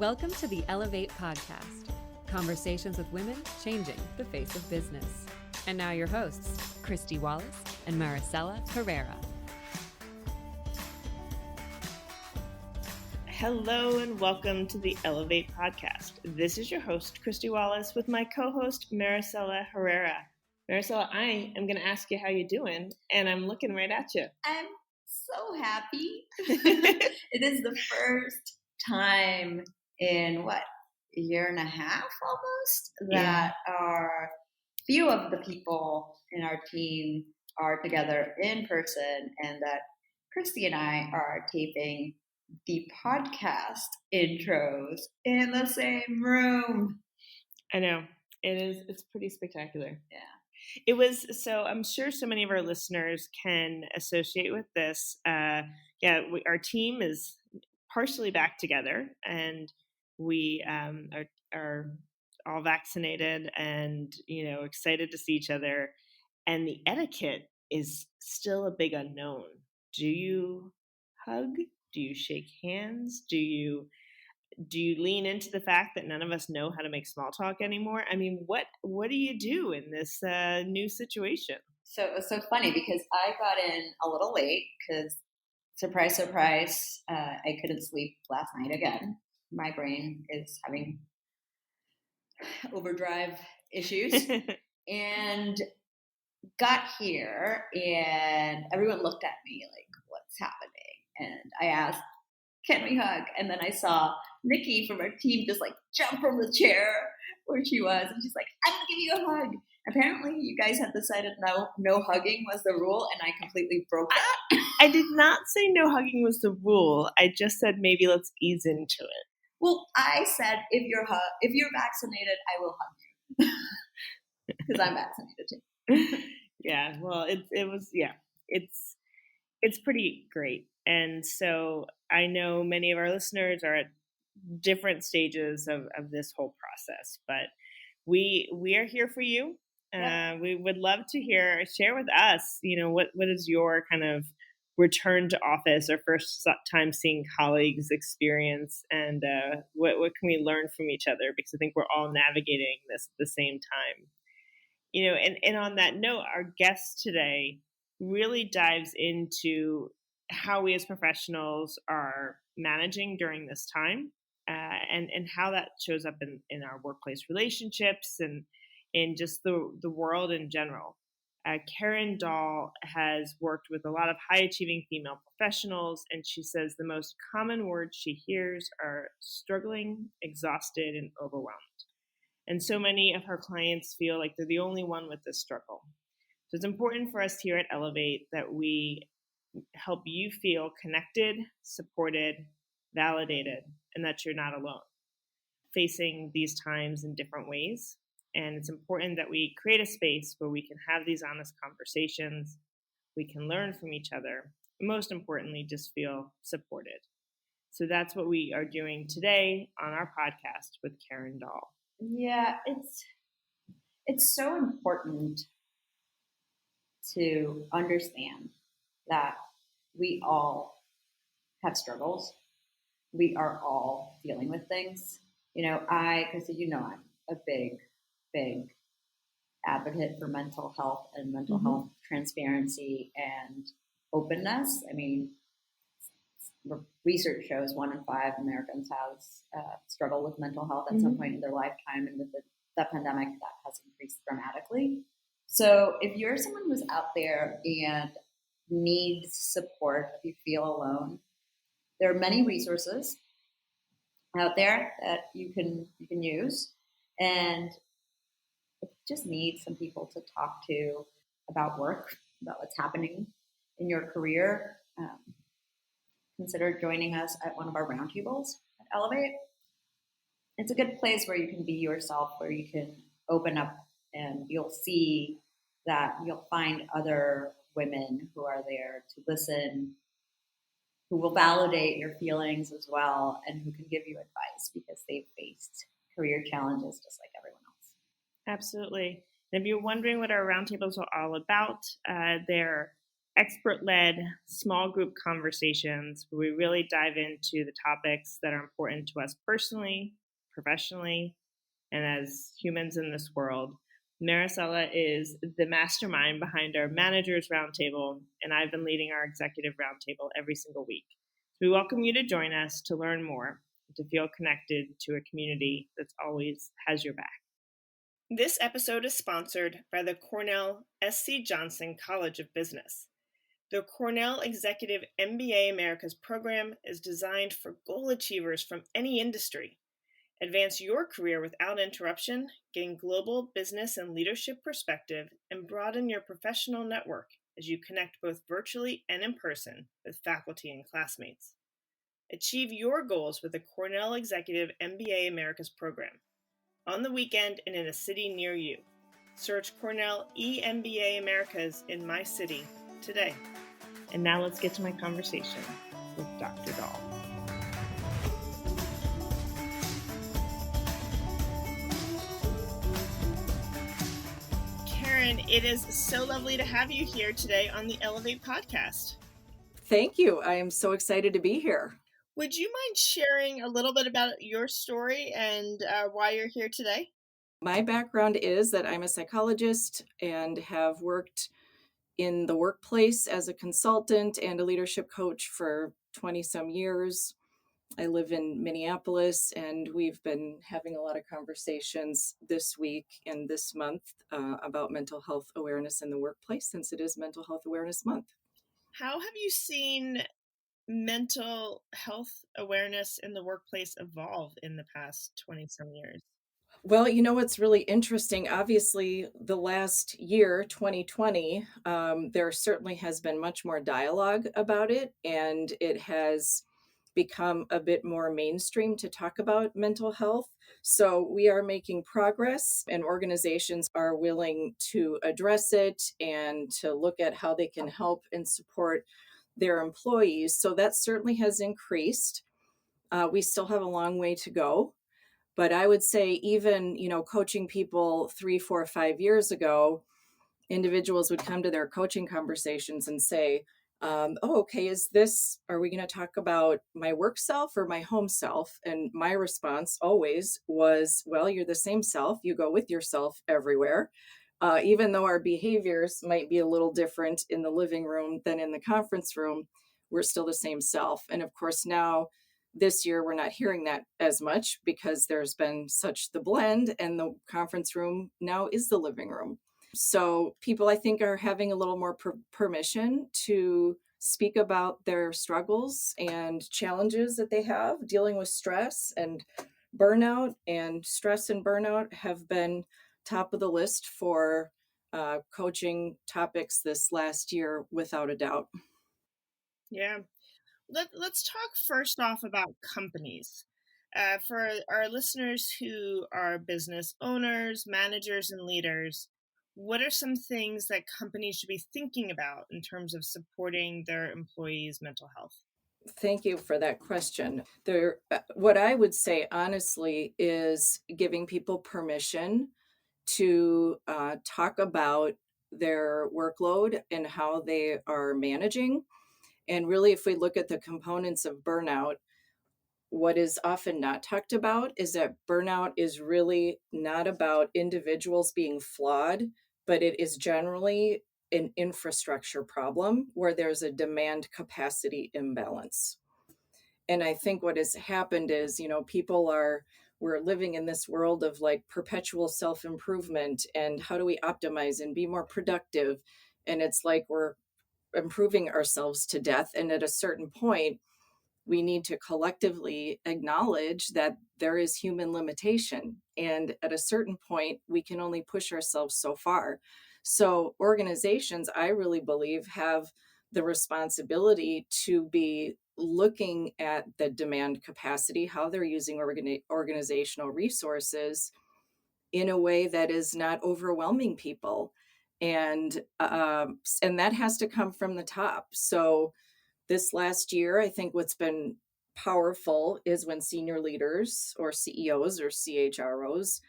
Welcome to the Ellevate podcast, conversations with women changing the face of business. And now your hosts, Kristy, Wallace, and Maricella, Herrera. Hello and welcome to the Ellevate podcast. This is your host, Kristy Wallace, with my co-host, Maricella Herrera. Maricella, I am going to ask you how you're doing, and I'm looking right at you. I'm so happy. It is the first time in, a year and a half almost, that our few of the people in our team are together in person, and that Kristy and I are taping the podcast intros in the same room. I know. It's pretty spectacular. Yeah. It was, so I'm sure so many of our listeners can associate with this. Our team is partially back together, and we are all vaccinated and, excited to see each other. And the etiquette is still a big unknown. Do you hug? Do you shake hands? Do you lean into the fact that none of us know how to make small talk anymore? I mean, what do you do in this new situation? So it was so funny because I got in a little late because, surprise, surprise, I couldn't sleep last night again. My brain is having overdrive issues. And got here and everyone looked at me like, what's happening? And I asked, can we hug? And then I saw Nikki from our team just like jump from the chair where she was, and she's like, I'm gonna give you a hug. Apparently you guys had decided no hugging was the rule, and I completely broke that. I did not say no hugging was the rule. I just said maybe let's ease into it. Well, I said if you're vaccinated, I will hug you because I'm vaccinated too. Yeah, well, it's pretty great. And so I know many of our listeners are at different stages of this whole process, but we are here for you. We would love to share with us, what is your kind of return to office or first time seeing colleagues experience, and what can we learn from each other, because I think we're all navigating this at the same time. And on that note, our guest today really dives into how we as professionals are managing during this time, and how that shows up in our workplace relationships and in just the world in general. Karen Dahl has worked with a lot of high-achieving female professionals, and she says the most common words she hears are struggling, exhausted, and overwhelmed. And so many of her clients feel like they're the only one with this struggle. So it's important for us here at Ellevate that we help you feel connected, supported, validated, and that you're not alone facing these times in different ways. And it's important that we create a space where we can have these honest conversations, we can learn from each other, and most importantly, just feel supported. So that's what we are doing today on our podcast with Karen Dahl. Yeah, it's so important to understand that we all have struggles. We are all dealing with things. Kristy, I'm a big advocate for mental health and mental health transparency and openness. I mean, research shows 1 in 5 Americans have struggled with mental health at some point in their lifetime, and with the pandemic, that has increased dramatically. So if you're someone who's out there and needs support, if you feel alone, there are many resources out there that you can use, and if you just need some people to talk to about work, about what's happening in your career, consider joining us at one of our roundtables at Ellevate. It's a good place where you can be yourself, where you can open up, and you'll see that you'll find other women who are there to listen, who will validate your feelings as well, and who can give you advice because they've faced career challenges just like everyone else. Absolutely. And if you're wondering what our roundtables are all about, they're expert-led small group conversations where we really dive into the topics that are important to us personally, professionally, and as humans in this world. Maricella is the mastermind behind our Managers Roundtable, and I've been leading our Executive Roundtable every single week. So we welcome you to join us to learn more, to feel connected to a community that's always has your back. This episode is sponsored by the Cornell S.C. Johnson College of Business. The Cornell Executive MBA Americas program is designed for goal achievers from any industry. Advance your career without interruption, gain global business and leadership perspective, and broaden your professional network as you connect both virtually and in person with faculty and classmates. Achieve your goals with the Cornell Executive MBA Americas program. On the weekend and in a city near you. Search Cornell eMBA Americas in my city today. And now let's get to my conversation with Dr. Dahl. Karen, it is so lovely to have you here today on the Ellevate podcast. Thank you. I am so excited to be here. Would you mind sharing a little bit about your story and why you're here today? My background is that I'm a psychologist and have worked in the workplace as a consultant and a leadership coach for 20 some years. I live in Minneapolis, and we've been having a lot of conversations this week and this month about mental health awareness in the workplace, since it is Mental Health Awareness Month. How have you seen mental health awareness in the workplace evolve in the past 20 some years? Well, you know what's really interesting? Obviously, the last year, 2020, there certainly has been much more dialogue about it, and it has become a bit more mainstream to talk about mental health. So we are making progress, and organizations are willing to address it and to look at how they can help and support their employees. So that certainly has increased. We still have a long way to go. But I would say even, coaching people 3, 4, 5 years ago, individuals would come to their coaching conversations and say, okay, are we going to talk about my work self or my home self? And my response always was, well, you're the same self. You go with yourself everywhere. Even though our behaviors might be a little different in the living room than in the conference room, we're still the same self. And of course, now this year, we're not hearing that as much because there's been such the blend, and the conference room now is the living room. So people, I think, are having a little more permission to speak about their struggles and challenges that they have dealing with stress and burnout. And stress and burnout have been top of the list for coaching topics this last year, without a doubt. Yeah. Let's talk first off about companies. For our listeners who are business owners, managers, and leaders, what are some things that companies should be thinking about in terms of supporting their employees' mental health? Thank you for that question. What I would say, honestly, is giving people permission to talk about their workload and how they are managing. And really, if we look at the components of burnout, what is often not talked about is that burnout is really not about individuals being flawed, but it is generally an infrastructure problem where there's a demand capacity imbalance. And I think what has happened is, we're living in this world of like perpetual self-improvement, and how do we optimize and be more productive? And it's like we're improving ourselves to death. And at a certain point, we need to collectively acknowledge that there is human limitation. And at a certain point, we can only push ourselves so far. So organizations, I really believe, have the responsibility to be looking at the demand capacity, how they're using organizational resources in a way that is not overwhelming people. And that has to come from the top. So this last year, I think what's been powerful is when senior leaders or CEOs or CHROs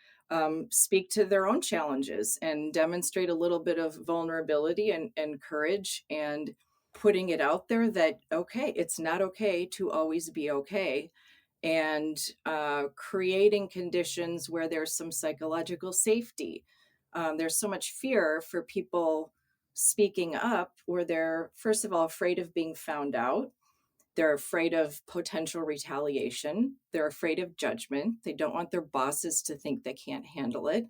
speak to their own challenges and demonstrate a little bit of vulnerability and courage, and putting it out there that, okay, it's not okay to always be okay, and creating conditions where there's some psychological safety. There's so much fear for people speaking up where they're, first of all, afraid of being found out. They're afraid of potential retaliation. They're afraid of judgment. They don't want their bosses to think they can't handle it.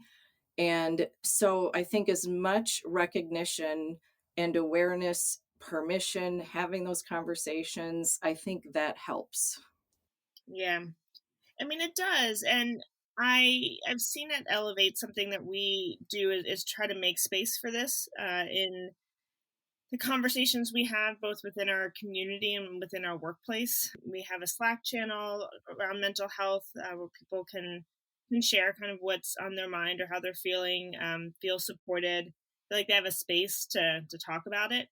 And so I think as much recognition and awareness, permission, having those conversations, I think that helps. Yeah. I mean, it does. And I've seen at Ellevate, something that we do is try to make space for this in the conversations we have both within our community and within our workplace. We have a Slack channel around mental health where people can share kind of what's on their mind or how they're feeling, feel supported, feel like they have a space to talk about it,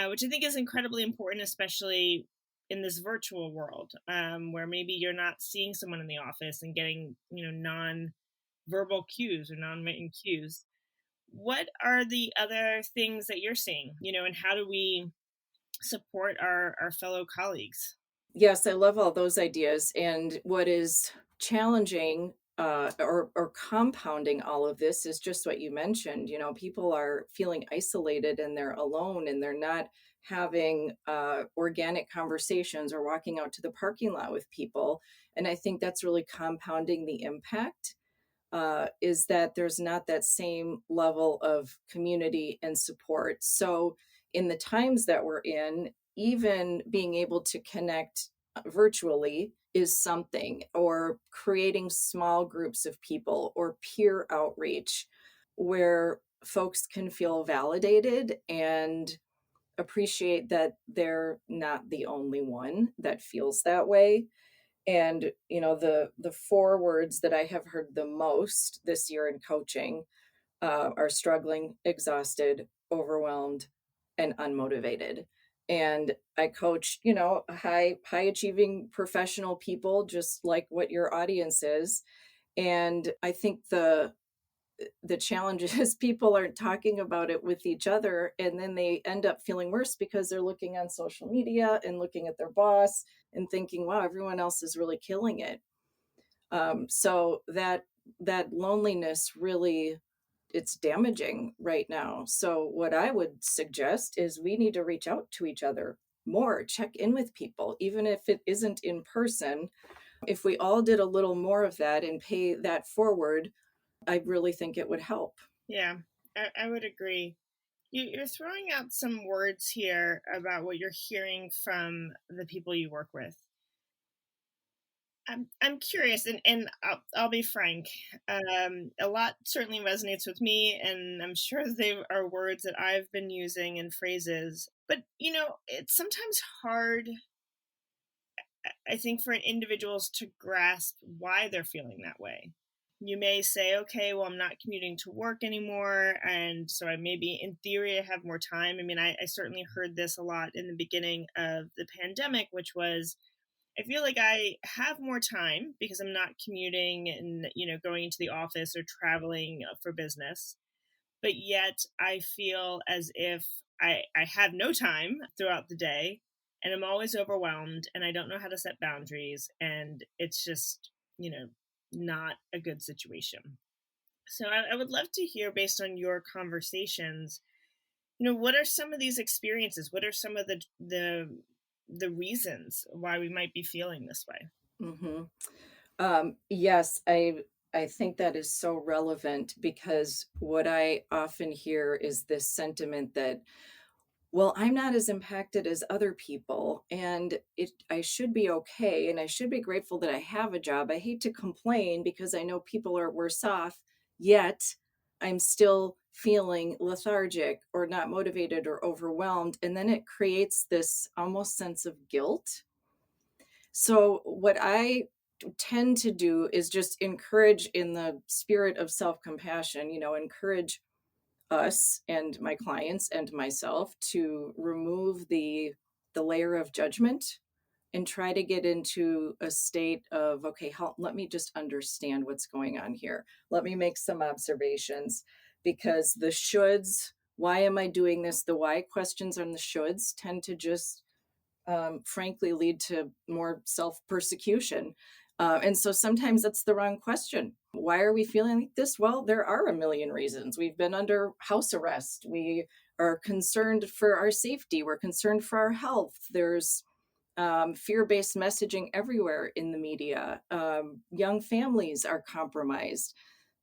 which I think is incredibly important, especially in this virtual world, where maybe you're not seeing someone in the office and getting, non-verbal cues or non-written cues. What are the other things that you're seeing, and how do we support our fellow colleagues? Yes, I love all those ideas. And what is challenging or compounding all of this is just what you mentioned. People are feeling isolated and they're alone and they're not having organic conversations or walking out to the parking lot with people. And I think that's really compounding the impact. Is that there's not that same level of community and support. So, in the times that we're in, even being able to connect virtually is something, or creating small groups of people or peer outreach where folks can feel validated and appreciate that they're not the only one that feels that way. And the four words that I have heard the most this year in coaching are struggling, exhausted, overwhelmed, and unmotivated. And I coach high achieving professional people, just like what your audience is. And I think the challenge is people aren't talking about it with each other, and then they end up feeling worse because they're looking on social media and looking at their boss and thinking, wow, everyone else is really killing it. So that loneliness really, it's damaging right now. So what I would suggest is we need to reach out to each other more, check in with people, even if it isn't in person. If we all did a little more of that and pay that forward, I really think it would help. Yeah, I would agree. You're throwing out some words here about what you're hearing from the people you work with. I'm curious, and I'll be frank. A lot certainly resonates with me, and I'm sure they are words that I've been using and phrases. But it's sometimes hard, I think, for individuals to grasp why they're feeling that way. You may say, okay, well, I'm not commuting to work anymore, and so I maybe, in theory, I have more time. I mean, I certainly heard this a lot in the beginning of the pandemic, which was, I feel like I have more time because I'm not commuting and, going into the office or traveling for business. But yet I feel as if I have no time throughout the day, and I'm always overwhelmed and I don't know how to set boundaries. And it's just, not a good situation. So I would love to hear, based on your conversations, what are some of these experiences? What are some of the reasons why we might be feeling this way? Yes, I think that is so relevant, because what I often hear is this sentiment that, well, I'm not as impacted as other people, and I should be okay, and I should be grateful that I have a job. I hate to complain because I know people are worse off, yet I'm still feeling lethargic or not motivated or overwhelmed, and then it creates this almost sense of guilt. So what I tend to do is just encourage, in the spirit of self-compassion, encourage us and my clients and myself to remove the layer of judgment and try to get into a state of, okay, let me just understand what's going on here. Let me make some observations, because the shoulds why am I doing this? The why questions and the shoulds tend to just frankly lead to more self-persecution. And so sometimes that's the wrong question. Why are we feeling like this? Well, there are a million reasons. We've been under house arrest. We are concerned for our safety. We're concerned for our health. There's fear-based messaging everywhere in the media. Young families are compromised.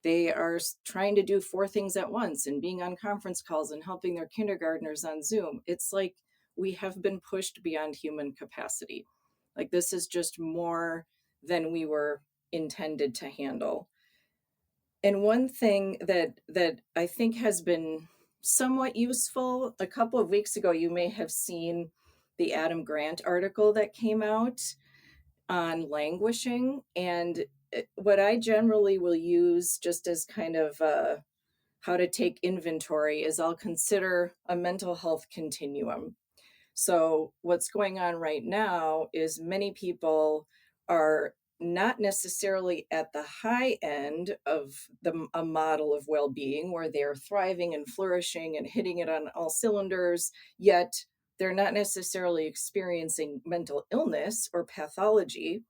They are trying to do 4 things at once and being on conference calls and helping their kindergartners on Zoom. It's like we have been pushed beyond human capacity. Like this is just more than we were intended to handle. And one thing that I think has been somewhat useful, a couple of weeks ago, you may have seen the Adam Grant article that came out on languishing. And what I generally will use just as kind of how to take inventory is I'll consider a mental health continuum. So what's going on right now is many people are not necessarily at the high end of a model of well-being where they're thriving and flourishing and hitting it on all cylinders, yet they're not necessarily experiencing mental illness or pathology.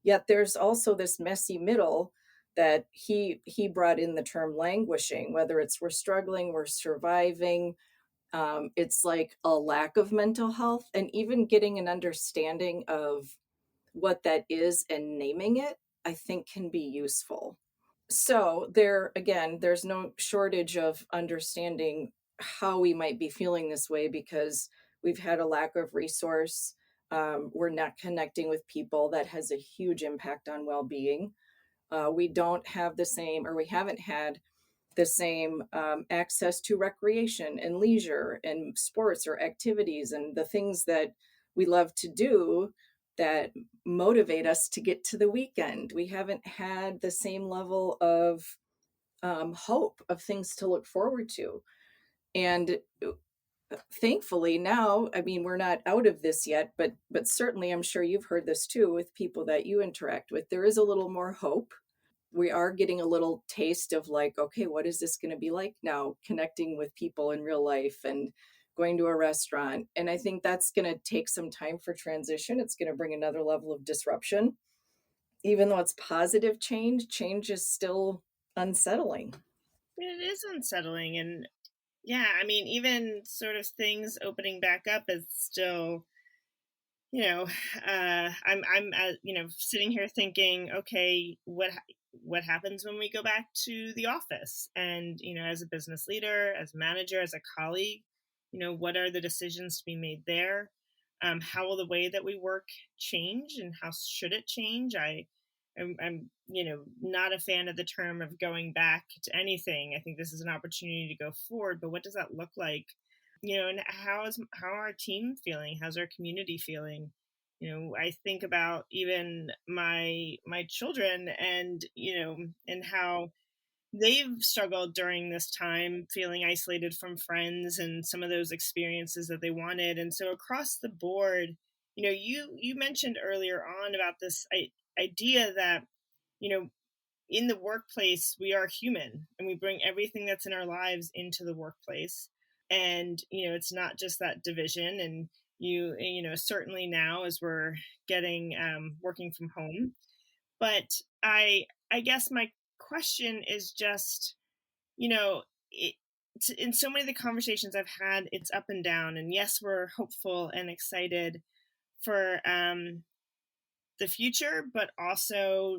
Yet there's also this messy middle that he brought in the term languishing, whether it's we're struggling, we're surviving. It's like a lack of mental health, and even getting an understanding of what that is and naming it, I think can be useful. So there's no shortage of understanding how we might be feeling this way because we've had a lack of resource. We're not connecting with people. That has a huge impact on well-being. We don't have the same, or we haven't had the same access to recreation and leisure and sports or activities and the things that we love to do that motivate us to get to the weekend. We haven't had the same level of hope of things to look forward to. And thankfully now, I mean, we're not out of this yet, but certainly I'm sure you've heard this too with people that you interact with. There is a little more hope. We are getting a little taste of like, okay, what is this going to be like now, connecting with people in real life and going to a restaurant. And I think that's going to take some time for transition. It's going to bring another level of disruption. Even though it's positive change is still unsettling. It is unsettling. And yeah, I mean, even sort of things opening back up is still, I'm sitting here thinking, okay, what happens when we go back to the office? And, as a business leader, as a manager, as a colleague, what are the decisions to be made there? How will the way that we work change, and how should it change? I'm not a fan of the term of going back to anything. I think this is an opportunity to go forward, but what does that look like? And how our team feeling? How's our community feeling? I think about even my children and how they've struggled during this time, feeling isolated from friends and some of those experiences that they wanted. And so across the board, you mentioned earlier on about this idea that, in the workplace, we are human and we bring everything that's in our lives into the workplace. And, it's not just that division. And certainly now as we're getting working from home. But I guess my question is just, in so many of the conversations I've had, it's up and down. And yes, we're hopeful and excited for the future, but also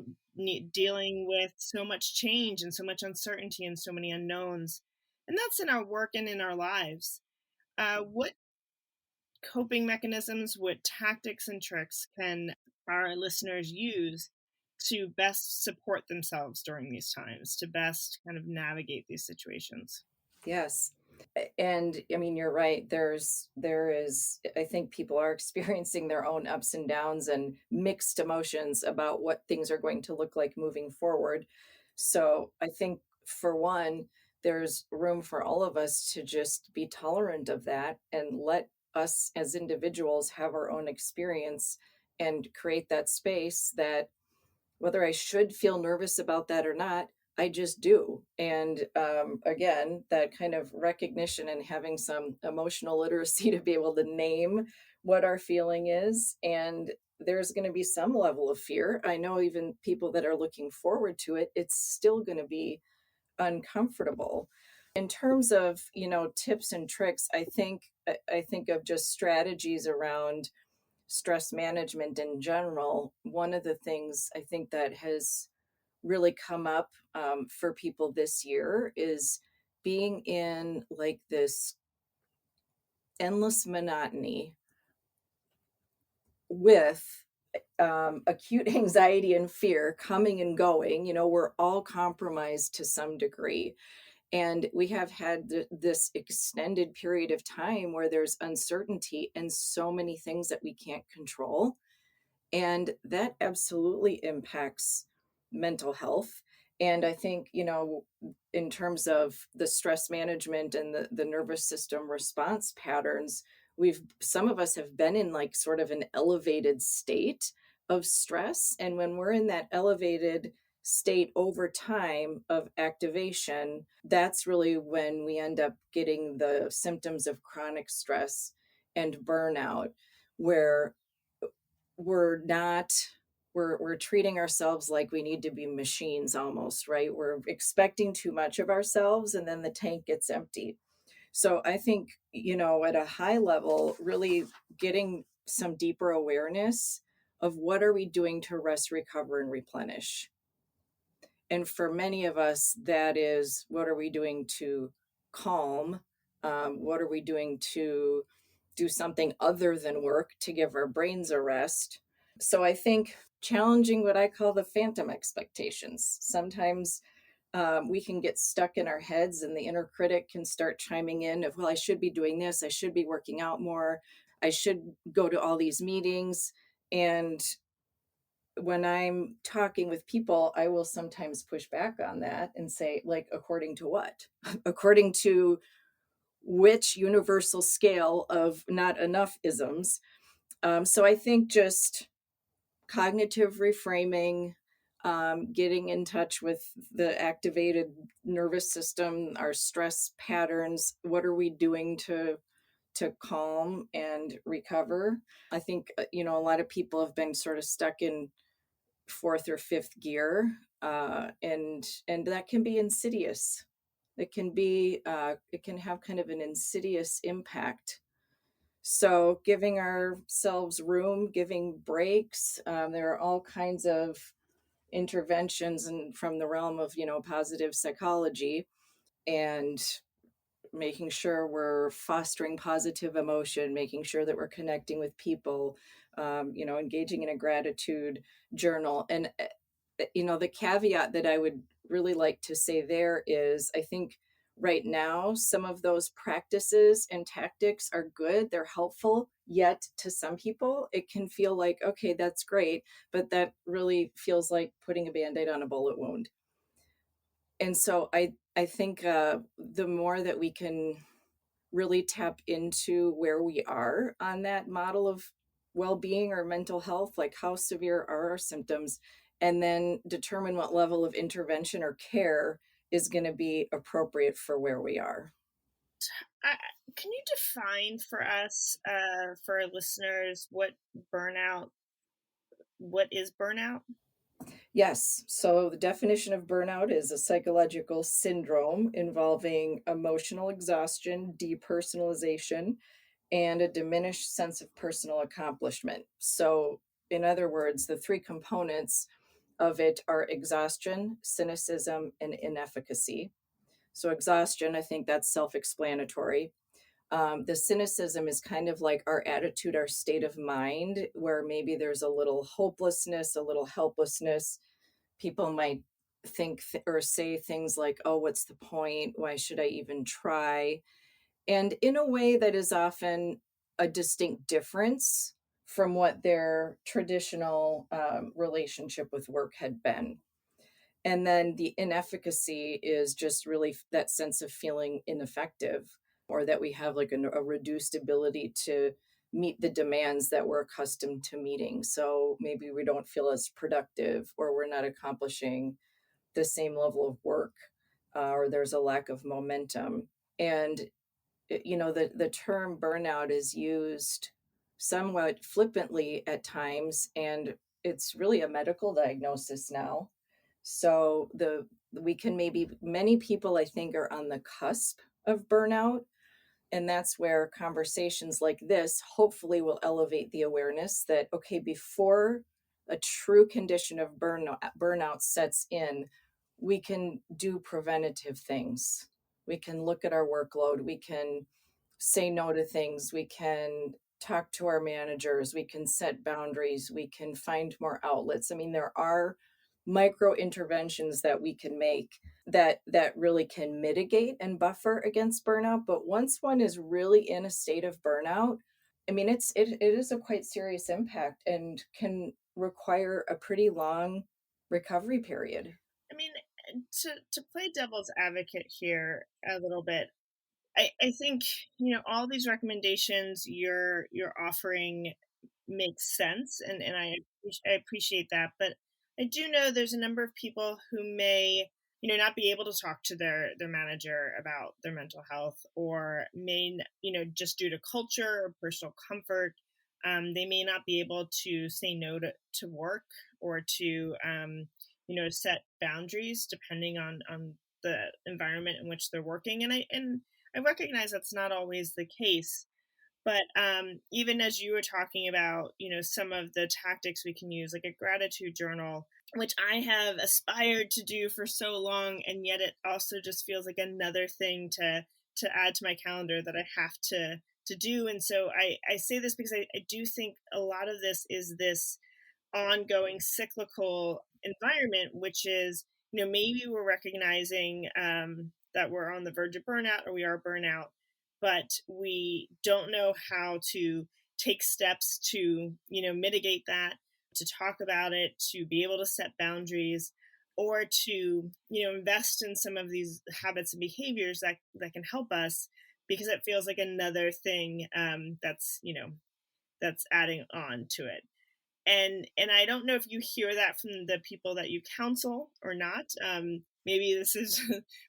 dealing with so much change and so much uncertainty and so many unknowns. And that's in our work and in our lives. What coping mechanisms, what tactics and tricks can our listeners use to best support themselves during these times, to best kind of navigate these situations? Yes. And I mean, you're right. There is, I think people are experiencing their own ups and downs and mixed emotions about what things are going to look like moving forward. So I think for one, there's room for all of us to just be tolerant of that and let us as individuals have our own experience and create that space that whether I should feel nervous about that or not, I just do. And again, that kind of recognition and having some emotional literacy to be able to name what our feeling is. And there's going to be some level of fear. I know even people that are looking forward to it, it's still going to be uncomfortable. In terms of, tips and tricks, I think of just strategies around stress management in general. One of the things I think that has really come up for people this year is being in like this endless monotony with acute anxiety and fear coming and going. We're all compromised to some degree. And we have had this extended period of time where there's uncertainty and so many things that we can't control. And that absolutely impacts mental health. And I think, in terms of the stress management and the nervous system response patterns, some of us have been in like sort of an elevated state of stress. And when we're in that elevated state over time of activation, that's really when we end up getting the symptoms of chronic stress and burnout, where we're not we're treating ourselves like we need to be machines almost, right? We're expecting too much of ourselves and then the tank gets empty. So I think, at a high level, really getting some deeper awareness of what are we doing to rest, recover, and replenish. And for many of us, that is, what are we doing to calm? What are we doing to do something other than work to give our brains a rest? So I think challenging what I call the phantom expectations. Sometimes we can get stuck in our heads and the inner critic can start chiming in of, well, I should be doing this. I should be working out more. I should go to all these meetings. And when I'm talking with people, I will sometimes push back on that and say, like, according to what? According to which universal scale of not enough isms? So I think just cognitive reframing, getting in touch with the activated nervous system, our stress patterns. What are we doing to calm and recover? I think, a lot of people have been sort of stuck in fourth or fifth gear, and that can be insidious. It can have kind of an insidious impact. So giving ourselves room, giving breaks, there are all kinds of interventions and from the realm of, positive psychology, and making sure we're fostering positive emotion, making sure that we're connecting with people, engaging in a gratitude journal. And, the caveat that I would really like to say there is, I think right now, some of those practices and tactics are good. They're helpful. Yet to some people, it can feel like, okay, that's great, but that really feels like putting a Band-Aid on a bullet wound. And so I think the more that we can really tap into where we are on that model of well-being or mental health, like how severe are our symptoms, and then determine what level of intervention or care is going to be appropriate for where we are. Can you define for us, for our listeners, what is burnout? Yes. So the definition of burnout is a psychological syndrome involving emotional exhaustion, depersonalization, and a diminished sense of personal accomplishment. So, in other words, the three components of it are exhaustion, cynicism, and inefficacy. So, exhaustion, I think that's self-explanatory. The cynicism is kind of like our attitude, our state of mind, where maybe there's a little hopelessness, a little helplessness. People might think or say things like, oh, what's the point? Why should I even try? And in a way that is often a distinct difference from what their traditional relationship with work had been. And then the inefficacy is just really that sense of feeling ineffective, or that we have like a reduced ability to meet the demands that we're accustomed to meeting. So maybe we don't feel as productive, or we're not accomplishing the same level of work, or there's a lack of momentum. And the term burnout is used somewhat flippantly at times, and it's really a medical diagnosis now. So many people, I think, are on the cusp of burnout. And that's where conversations like this hopefully will elevate the awareness that, okay, before a true condition of burnout sets in, we can do preventative things. We can look at our workload. We can say no to things. We can talk to our managers. We can set boundaries. We can find more outlets. I mean, there are micro interventions that we can make that really can mitigate and buffer against burnout. But once one is really in a state of burnout, I mean, it is a quite serious impact and can require a pretty long recovery period. I mean, to play devil's advocate here a little bit, I think, all these recommendations you're offering makes sense, and I appreciate that. But I do know there's a number of people who may, not be able to talk to their manager about their mental health, or may, just due to culture or personal comfort, they may not be able to say no to work, or to set boundaries depending on the environment in which they're working. And I recognize that's not always the case. But even as you were talking about, some of the tactics we can use, like a gratitude journal, which I have aspired to do for so long, and yet it also just feels like another thing to add to my calendar that I have to do. And so I say this because I do think a lot of this is this ongoing cyclical environment, which is, maybe we're recognizing that we're on the verge of burnout, or we are burnout, but we don't know how to take steps to, mitigate that, to talk about it, to be able to set boundaries, or to, invest in some of these habits and behaviors that can help us, because it feels like another thing that's adding on to it. And I don't know if you hear that from the people that you counsel or not. Maybe this is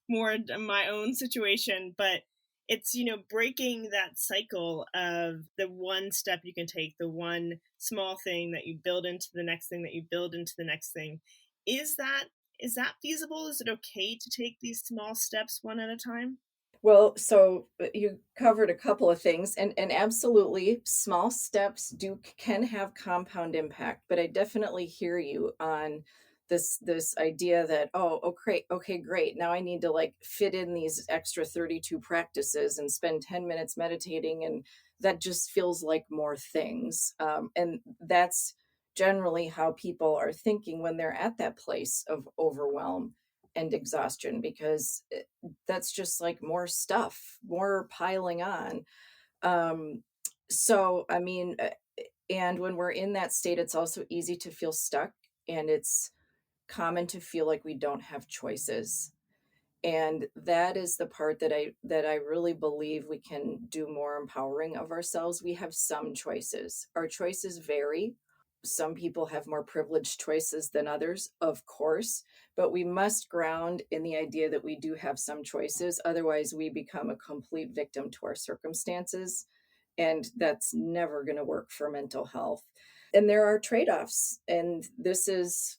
more my own situation, but it's, breaking that cycle of the one step you can take, the one small thing that you build into the next thing, that you build into the next thing. Is that feasible? Is it okay to take these small steps one at a time? Well, so you covered a couple of things, and absolutely small steps can have compound impact, but I definitely hear you on this idea that, okay, great, now I need to like fit in these extra 32 practices and spend 10 minutes meditating, and that just feels like more things. And that's generally how people are thinking when they're at that place of overwhelm and exhaustion, because that's just like more stuff, more piling on. So, I mean, and when we're in that state, it's also easy to feel stuck, and it's common to feel like we don't have choices. And that is the part that I really believe we can do more empowering of ourselves. We have some choices. Our choices vary. Some people have more privileged choices than others, of course, but we must ground in the idea that we do have some choices. Otherwise, we become a complete victim to our circumstances, and that's never going to work for mental health. And there are trade-offs, and this is,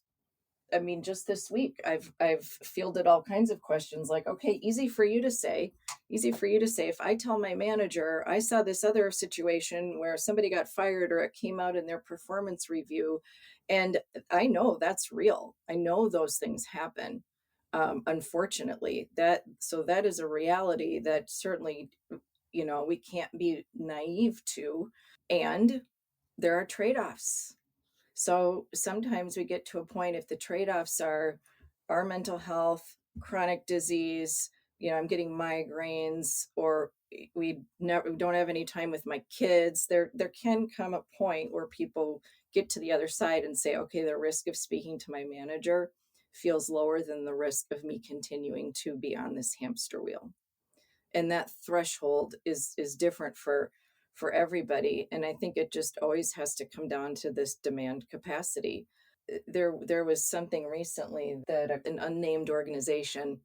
I mean, just this week, I've fielded all kinds of questions like, okay, easy for you to say, if I tell my manager, I saw this other situation where somebody got fired, or it came out in their performance review, and I know that's real. I know those things happen. Unfortunately, that is a reality that certainly, we can't be naive to, and there are trade-offs. So sometimes we get to a point, if the trade-offs are our mental health, chronic disease, I'm getting migraines, or we don't have any time with my kids, there can come a point where people get to the other side and say, okay, the risk of speaking to my manager feels lower than the risk of me continuing to be on this hamster wheel. And that threshold is different for everybody. And I think it just always has to come down to this demand capacity. there was something recently that an unnamed organization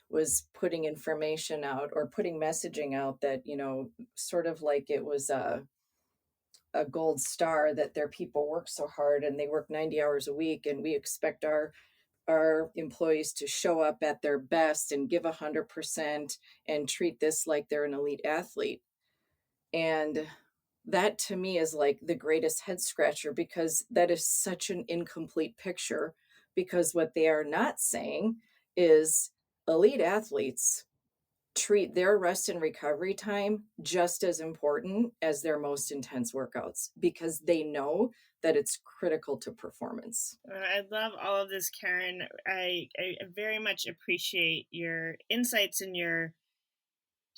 was putting information out or putting messaging out that, sort of like it was a gold star that their people work so hard and they work 90 hours a week, and we expect our employees to show up at their best and give 100% and treat this like they're an elite athlete. And that to me is like the greatest head scratcher, because that is such an incomplete picture, because what they are not saying is elite athletes treat their rest and recovery time just as important as their most intense workouts, because they know that it's critical to performance. I love all of this, Karen. I very much appreciate your insights and your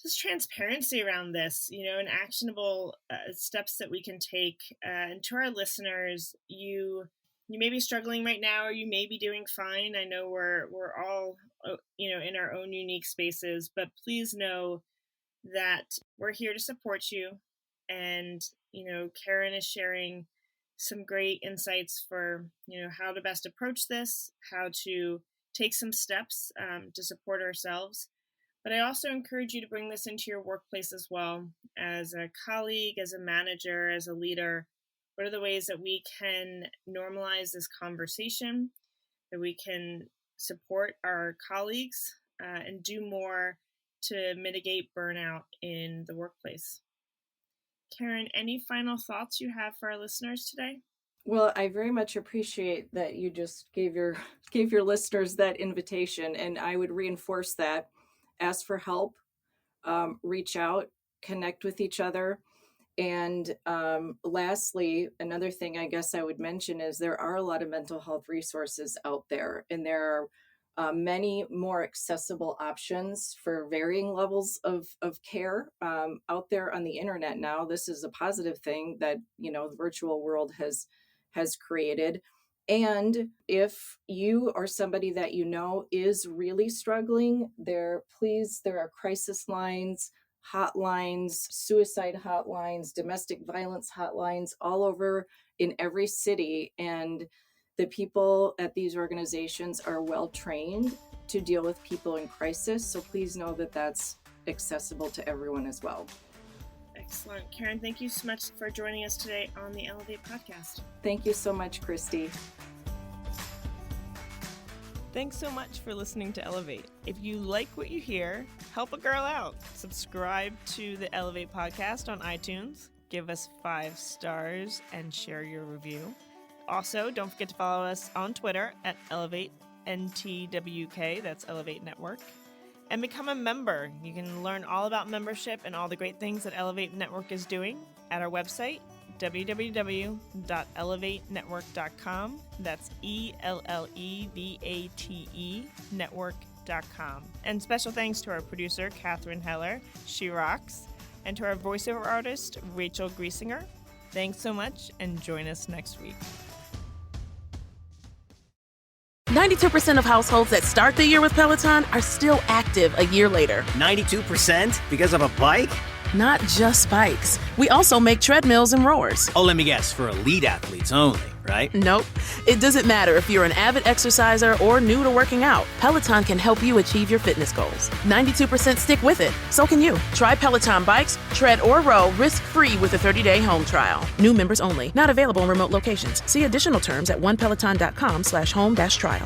just transparency around this, and actionable steps that we can take. And to our listeners, you may be struggling right now, or you may be doing fine. I know we're all, in our own unique spaces, but please know that we're here to support you. And, Karen is sharing some great insights for, how to best approach this, how to take some steps to support ourselves. But I also encourage you to bring this into your workplace as well, as a colleague, as a manager, as a leader. What are the ways that we can normalize this conversation, that we can support our colleagues and do more to mitigate burnout in the workplace? Karen, any final thoughts you have for our listeners today? Well, I very much appreciate that you just gave your listeners that invitation, and I would reinforce that. Ask for help, reach out, connect with each other. And lastly, another thing I guess I would mention is there are a lot of mental health resources out there, and there are many more accessible options for varying levels of care out there on the internet now. This is a positive thing that, the virtual world has created. And if you or somebody that is really struggling, there are crisis lines, hotlines, suicide hotlines, domestic violence hotlines all over in every city. And the people at these organizations are well trained to deal with people in crisis. So please know that that's accessible to everyone as well. Excellent. Karen, thank you so much for joining us today on the Ellevate podcast. Thank you so much, Kristy. Thanks so much for listening to Ellevate. If you like what you hear, help a girl out. Subscribe to the Ellevate podcast on iTunes, give us 5 stars, and share your review. Also, don't forget to follow us on Twitter at Ellevate NTWK, that's Ellevate Network, and become a member. You can learn all about membership and all the great things that Ellevate Network is doing at our website, www.ellevatenetwork.com. That's ELLEVATE network.com. And special thanks to our producer, Catherine Heller. She rocks. And to our voiceover artist, Rachel Griesinger. Thanks so much, and join us next week. 92% of households that start the year with Peloton are still active a year later. 92% because of a bike? Not just bikes. We also make treadmills and rowers. Oh, let me guess, for elite athletes only, right? Nope. It doesn't matter if you're an avid exerciser or new to working out. Peloton can help you achieve your fitness goals. 92% stick with it. So can you. Try Peloton bikes, tread or row risk-free with a 30-day home trial. New members only. Not available in remote locations. See additional terms at onepeloton.com/home-trial.